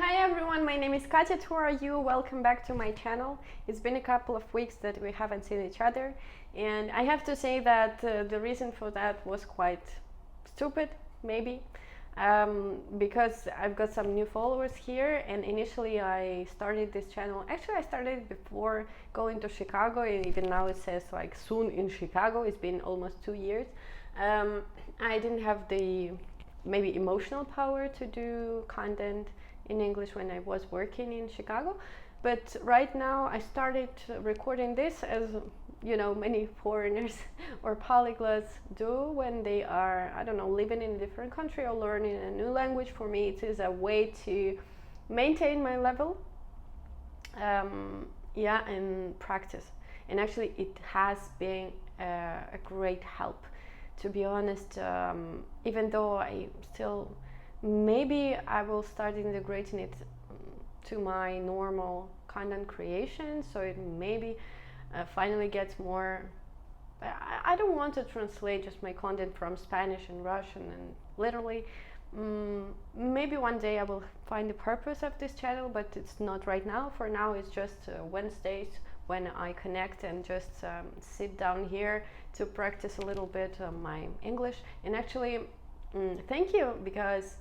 Hi everyone, my name is Katya. Who are you? Welcome back to my channel. It's been a couple of weeks that we haven't seen each other, and I have to say that the reason for that was quite stupid, maybe, because I've got some new followers here, and initially I started this channel. Actually, I started before going to Chicago, and even now it says like soon in Chicago. It's been almost 2 years. I didn't have the maybe emotional power to do content in English when I was working in Chicago, but right now I started recording this as many foreigners or polyglots do when they are, I don't know, living in a different country or learning a new language. For me it is a way to maintain my level and practice, and actually it has been a great help, to be honest. Even though I still, maybe I will start integrating it to my normal content creation, so it maybe finally gets more. I don't want to translate just my content from Spanish and Russian and literally. Maybe one day I will find the purpose of this channel, but it's not right now. For now it's just Wednesdays when I connect and just sit down here to practice a little bit my English. And actually thank you, because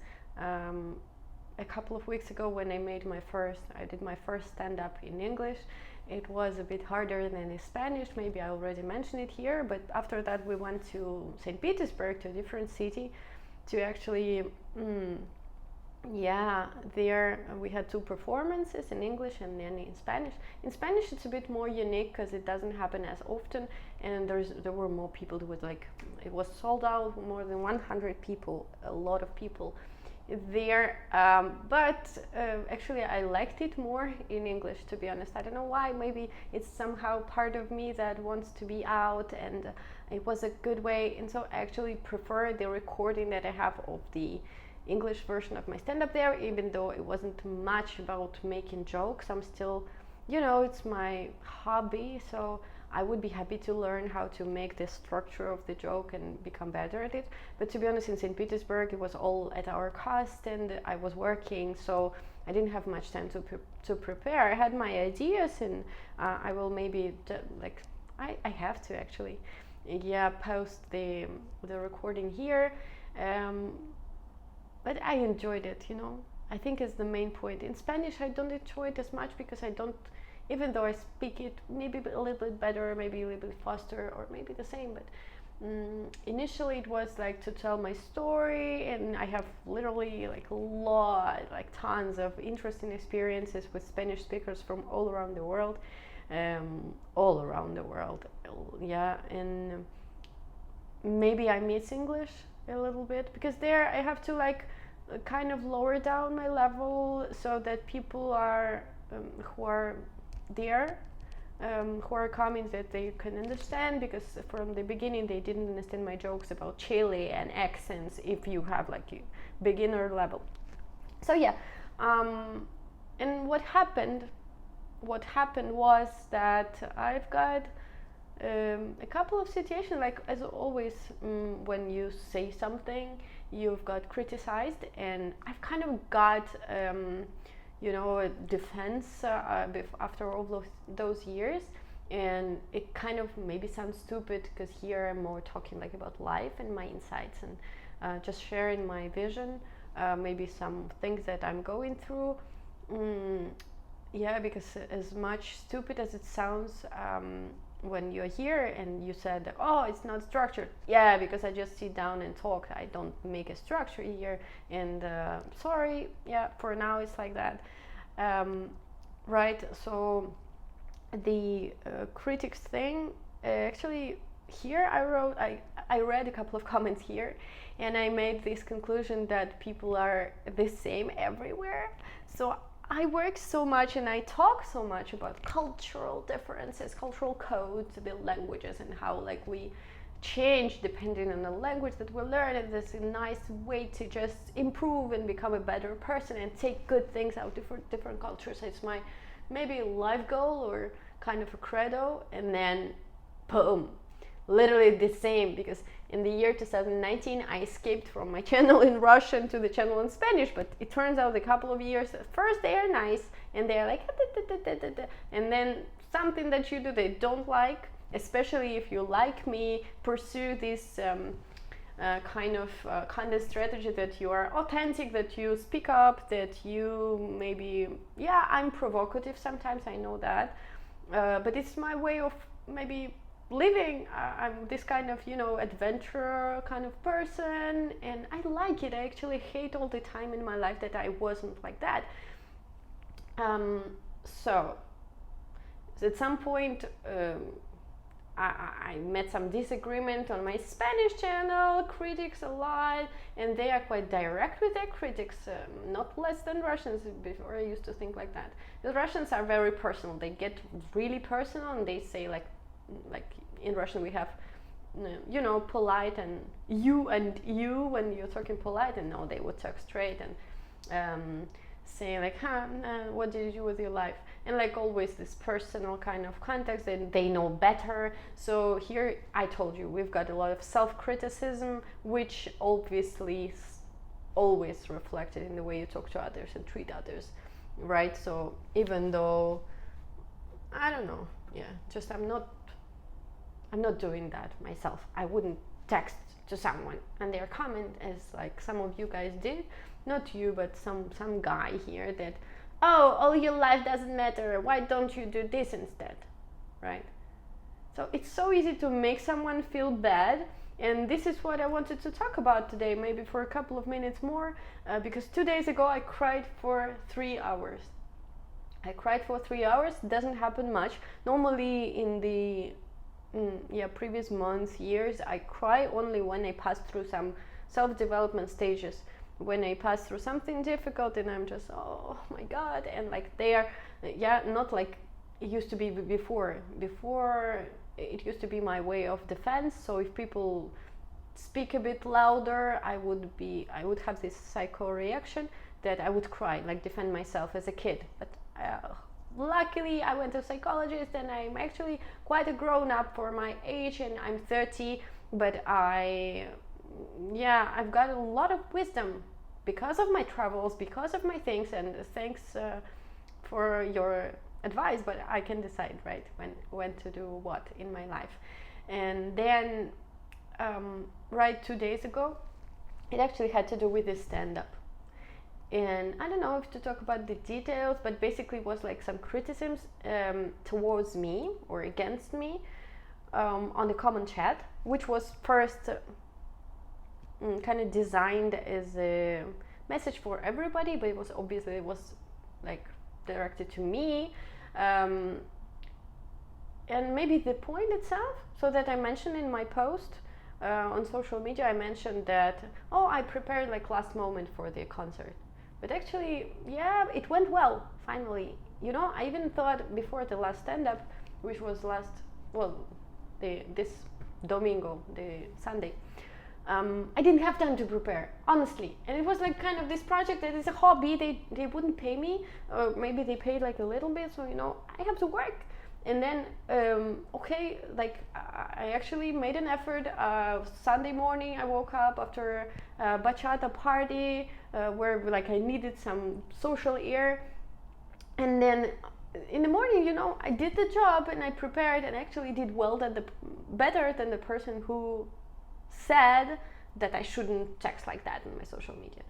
a couple of weeks ago when I did my first stand-up in English, it was a bit harder than in Spanish. Maybe I already mentioned it here, but after that we went to St. Petersburg, to a different city, to actually there we had 2 performances in English and then in Spanish. In Spanish it's a bit more unique because it doesn't happen as often, and there were more people. It was sold out, more than 100 people, a lot of people there, but actually I liked it more in English, to be honest. I don't know why. Maybe it's somehow part of me that wants to be out, and it was a good way. And so I actually prefer the recording that I have of the English version of my stand-up there, even though it wasn't much about making jokes. I'm still, it's my hobby, so I would be happy to learn how to make the structure of the joke and become better at it. But to be honest, in St. Petersburg it was all at our cost, and I was working, so I didn't have much time to prepare. I had my ideas, and I will maybe I have to actually post the recording here. But I enjoyed it, I think is the main point. In Spanish I don't enjoy it as much, because I don't, even though I speak it maybe a little bit better, maybe a little bit faster, or maybe the same, but initially it was like to tell my story, and I have literally tons of interesting experiences with Spanish speakers from all around the world, and maybe I miss English a little bit, because there I have to kind of lower down my level so that people are who are there, who are coming, that they can understand, because from the beginning they didn't understand my jokes about Chile and accents if you have a beginner level. So and what happened was that I've got a couple of situations, as always, when you say something you've got criticized, and I've kind of got a defense after all those years, and it kind of maybe sounds stupid, because here I'm more talking about life and my insights, and just sharing my vision, maybe some things that I'm going through. Because as much stupid as it sounds, when you're here and you said, oh, it's not structured, because I just sit down and talk. I don't make a structure here, and sorry, for now it's like that, right? So the critics thing, actually here I read a couple of comments here, and I made this conclusion that people are the same everywhere. So I work so much and I talk so much about cultural differences, cultural codes, the languages, and how we change depending on the language that we learn. And there's a nice way to just improve and become a better person and take good things out of different cultures. It's my maybe life goal or kind of a credo. And then boom, literally the same, because in the year 2019 I escaped from my channel in Russian to the channel in Spanish, but it turns out a couple of years, at first they are nice and they're like and then something that you do they don't like, especially if you, like me, pursue this kind of content strategy, that you are authentic, that you speak up, that you maybe, yeah, I'm provocative sometimes, I know that, but it's my way of maybe living. I'm this kind of, adventurer kind of person, and I like it. I actually hate all the time in my life that I wasn't like that. So at some point, I met some disagreement on my Spanish channel, critics a lot, and they are quite direct with their critics, not less than Russians. Before I used to think like that. The Russians are very personal. They get really personal, and they say like in Russian we have, polite and you when you're talking polite, and no, they would talk straight and say like, what did you do with your life? And like always this personal kind of context, and they know better. So here I told you we've got a lot of self-criticism, which obviously always reflected in the way you talk to others and treat others, right? So even though, I don't know, just I'm not doing that myself. I wouldn't text to someone and their comment as like some of you guys did, not you, but some guy here that, oh, your life doesn't matter, why don't you do this instead, right? So it's so easy to make someone feel bad, and this is what I wanted to talk about today, maybe for a couple of minutes more, because 2 days ago I cried for 3 hours. I cried for 3 hours. Doesn't happen much. Normally in the previous months, years, I cry only when I pass through some self-development stages, when I pass through something difficult and I'm just, oh my God, and like they are, not like it used to be before it used to be my way of defense. So if people speak a bit louder, I would have this psycho reaction that I would cry, like defend myself as a kid. But luckily I went to a psychologist and I'm actually quite a grown up for my age, and I'm 30, but I've got a lot of wisdom because of my travels, because of my things, and thanks for your advice, but I can decide, right, when to do what in my life. And then right 2 days ago, it actually had to do with this stand-up. And I don't know if to talk about the details, but basically it was like some criticisms towards me or against me on the common chat, which was first kind of designed as a message for everybody, but it was like directed to me. And maybe the point itself, so that I mentioned in my post on social media, I mentioned that, I prepared like last moment for the concert. But actually, it went well, finally. I even thought before the last stand-up, which was this Domingo, the Sunday, I didn't have time to prepare, honestly. And it was like kind of this project that is a hobby. They wouldn't pay me, or maybe they paid like a little bit, so I have to work. And then, I actually made an effort. Sunday morning I woke up after a bachata party where like I needed some social air. And then in the morning, I did the job and I prepared and actually did better than the person who said that I shouldn't text like that in my social media.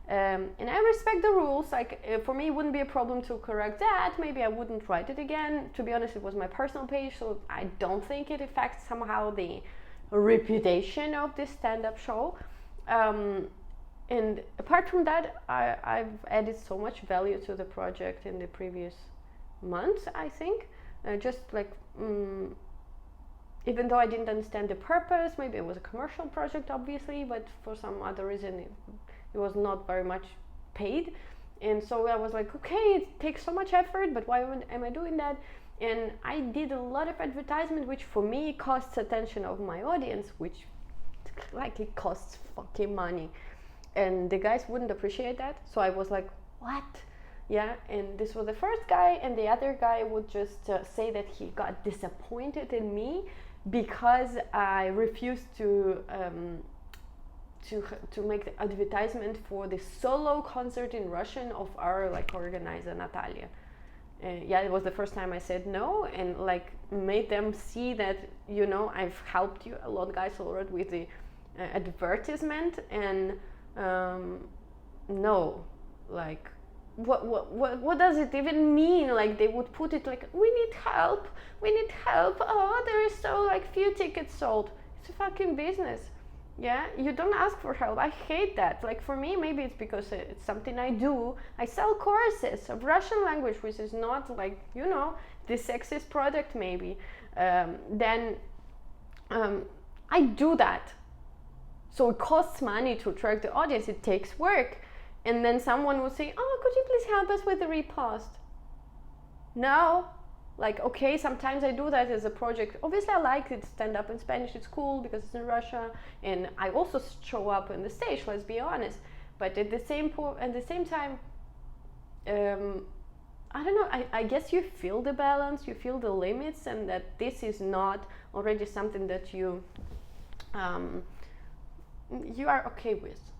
And I respect the rules. Like for me, it wouldn't be a problem to correct that. Maybe I wouldn't write it again. To be honest, it was my personal page, so I don't think it affects somehow the reputation of this stand-up show. And apart from that, I've added so much value to the project in the previous months, I think. Just like, even though I didn't understand the purpose, maybe it was a commercial project, obviously, but for some other reason, it was not very much paid. And so I was like, okay, it takes so much effort, but why am I doing that? And I did a lot of advertisement, which for me costs attention of my audience, which like it costs fucking money. And the guys wouldn't appreciate that. So I was like, what? Yeah, and this was the first guy, and the other guy would just say that he got disappointed in me because I refused to make the advertisement for the solo concert in Russian of our like organizer Natalia. Yeah, it was the first time I said no, and like made them see that, you know, I've helped you a lot, guys, already with the advertisement. And no, like what does it even mean? Like they would put it like, we need help, oh, there is so like few tickets sold. It's a fucking business. Yeah, you don't ask for help. I hate that. Like for me, maybe it's because it's something I do. I sell courses of Russian language, which is not like, you know, the sexiest product maybe. Then I do that. So it costs money to attract the audience. It takes work. And then someone would say, oh, could you please help us with the repost? No. Like, okay, sometimes I do that as a project. Obviously, I like it, stand up in Spanish, it's cool because it's in Russia, and I also show up on the stage, let's be honest. But at the same time, I don't know, I guess you feel the balance, you feel the limits, and that this is not already something that you are okay with.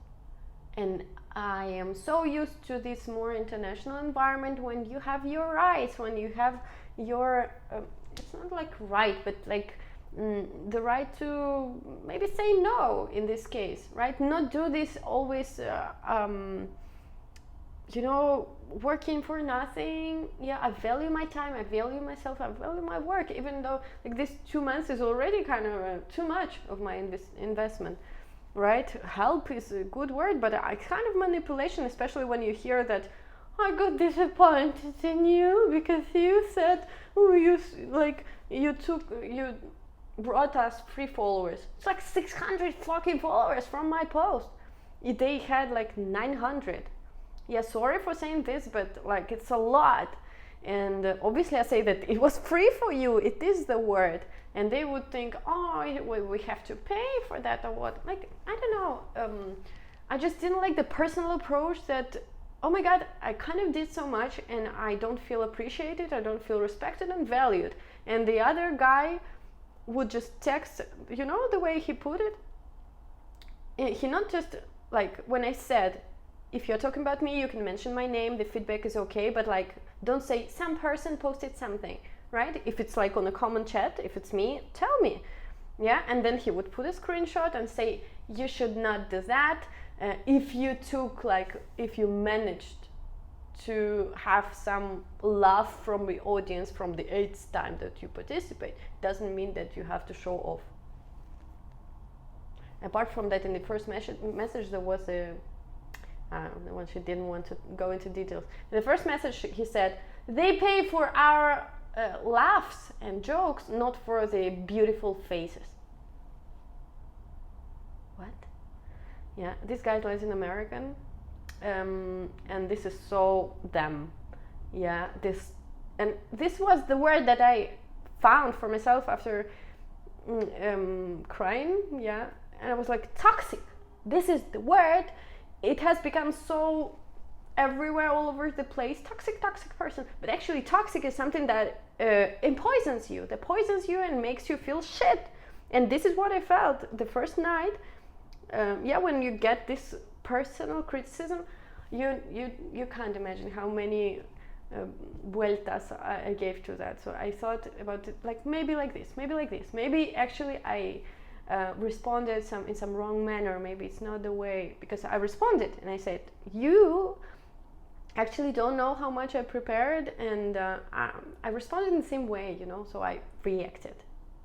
And I am so used to this more international environment when you have your rights, when you have your it's not like right, but like the right to maybe say no in this case, right? Not do this always you know, working for nothing. Yeah, I value my time, I value myself, I value my work, even though like this 2 months is already kind of too much of my investment, right? Help is a good word, but I kind of manipulation, especially when you hear that I got disappointed in you because you said, oh, you brought us 3 followers. It's like 600 fucking followers from my post. They had like 900. Yeah, sorry for saying this, but like it's a lot. And obviously I say that it was free for you, it is the word. And they would think, oh, we have to pay for that or what? Like, I don't know. I just didn't like the personal approach that, oh my God, I kind of did so much and I don't feel appreciated, I don't feel respected and valued. And the other guy would just text, you know the way he put it? He not just, like, when I said, if you're talking about me, you can mention my name, the feedback is okay, but like, don't say some person posted something, right? If it's like on a common chat, if it's me, tell me. Yeah, and then he would put a screenshot and say, you should not do that. If you managed to have some love from the audience from the 8th time that you participate, doesn't mean that you have to show off. Apart from that, in the first message there was the one she didn't want to go into details. In the first message he said, they pay for our laughs and jokes, not for the beautiful faces. What? Yeah, this guy is an American, and this is so them. Yeah, this was the word that I found for myself after crying. Yeah, and I was like, toxic. This is the word. It has become so everywhere, all over the place. Toxic person. But actually, toxic is something that poisons you. That poisons you and makes you feel shit. And this is what I felt the first night. Yeah, when you get this personal criticism, you can't imagine how many vueltas I gave to that. So I thought about it like maybe like this, maybe actually I responded in some wrong manner. Maybe it's not the way, because I responded and I said, you actually don't know how much I prepared, and I responded in the same way, you know. So I reacted.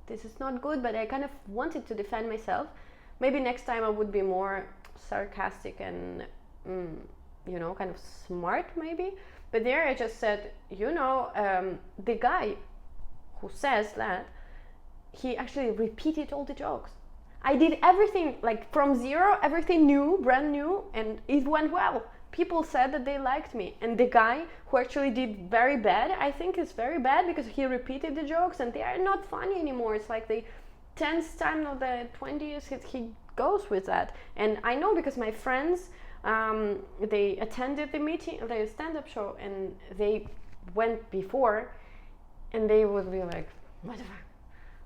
This is not good, but I kind of wanted to defend myself. Maybe next time I would be more sarcastic and, you know, kind of smart maybe. But there I just said, you know, the guy who says that, he actually repeated all the jokes. I did everything, like from zero, everything new, brand new, and it went well. People said that they liked me. And the guy who actually did very bad, I think is very bad because he repeated the jokes and they are not funny anymore. It's like the 10th time or the 20th he goes with that. And I know because my friends, they attended the meeting, the stand-up show, and they went before, and they would be like, what the fuck?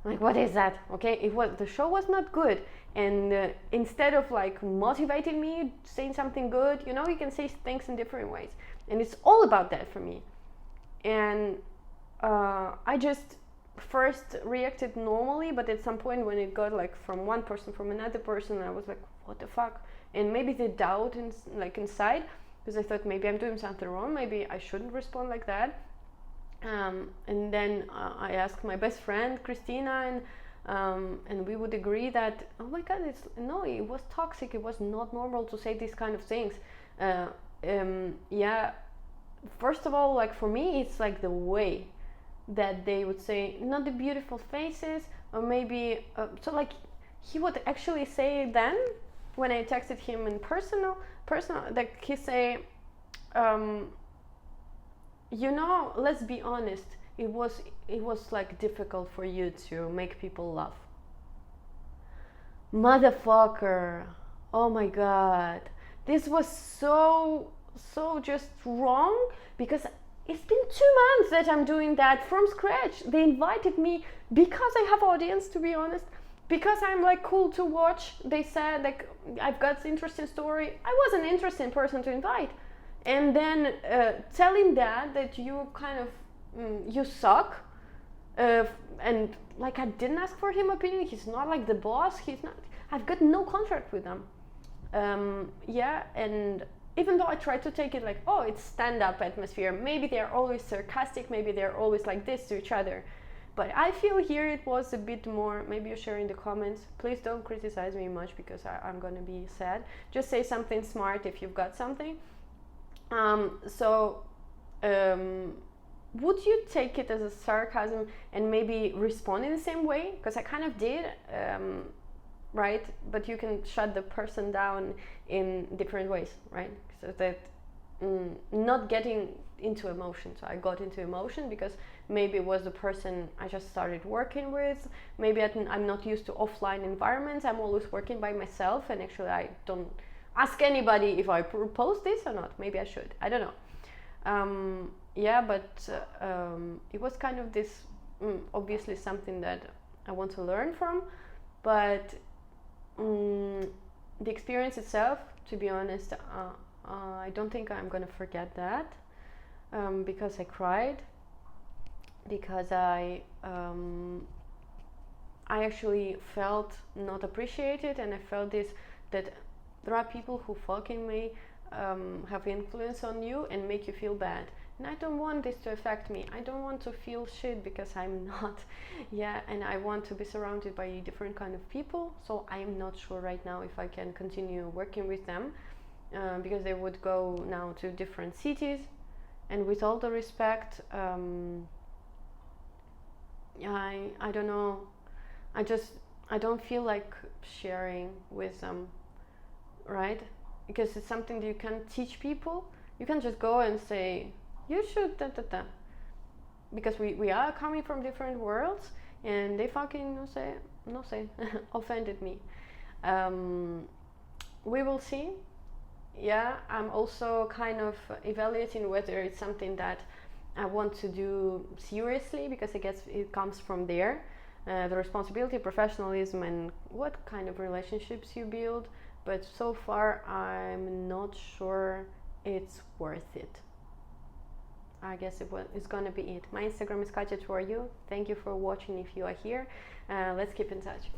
Like, what is that? Okay, the show was not good, and instead of like motivating me, saying something good, you know, you can say things in different ways, and it's all about that for me. And I just first reacted normally, but at some point when it got like from one person, from another person, I was like, what the fuck? And maybe the doubt like inside, because I thought maybe I'm doing something wrong, maybe I shouldn't respond like that. And then I asked my best friend Christina, and we would agree that, oh my god, it was toxic. It was not normal to say these kind of things. Yeah, first of all, like for me, it's like the way that they would say, not the beautiful faces, or maybe so like he would actually say then when I texted him in personal, like he say, you know, let's be honest, it was like difficult for you to make people laugh. Motherfucker, oh my god, this was so just wrong, because it's been 2 months that I'm doing that from scratch. They invited me because I have audience, to be honest, because I'm like cool to watch. They said like I've got interesting story. I was an interesting person to invite, and then telling that you kind of you suck, and like I didn't ask for him opinion. He's not like the boss. He's not. I've got no contract with them. Yeah, and even though I try to take it like, oh, it's stand-up atmosphere, maybe they're always sarcastic, maybe they're always like this to each other, but I feel here it was a bit more. Maybe you share in the comments. Please don't criticize me much, because I'm gonna be sad. Just say something smart if you've got something. Would you take it as a sarcasm and maybe respond in the same way? Because I kind of did, right? But you can shut the person down in different ways, right? So that not getting into emotion. So I got into emotion because maybe it was the person I just started working with. Maybe I'm not used to offline environments. I'm always working by myself, and actually I don't ask anybody if I propose this or not. Maybe I should. I don't know. Yeah, but it was kind of this, obviously something that I want to learn from, but the experience itself, to be honest, I don't think I'm gonna forget that, because I cried, because I actually felt not appreciated, and I felt this, that there are people who fucking may have influence on you and make you feel bad. And I don't want this to affect me. I don't want to feel shit because I'm not. Yeah, and I want to be surrounded by different kind of people. So I'm not sure right now if I can continue working with them, because they would go now to different cities. And with all the respect, I don't know. I don't feel like sharing with them, right? Because it's something that you can't teach people. You can't just go and say, you should da. Because we are coming from different worlds, and they fucking no say offended me. We will see. Yeah, I'm also kind of evaluating whether it's something that I want to do seriously, because I guess it comes from there, the responsibility, professionalism, and what kind of relationships you build. But so far I'm not sure it's worth it. I guess it's gonna be it. My Instagram is Katya for you. Thank you for watching if you are here. Let's keep in touch.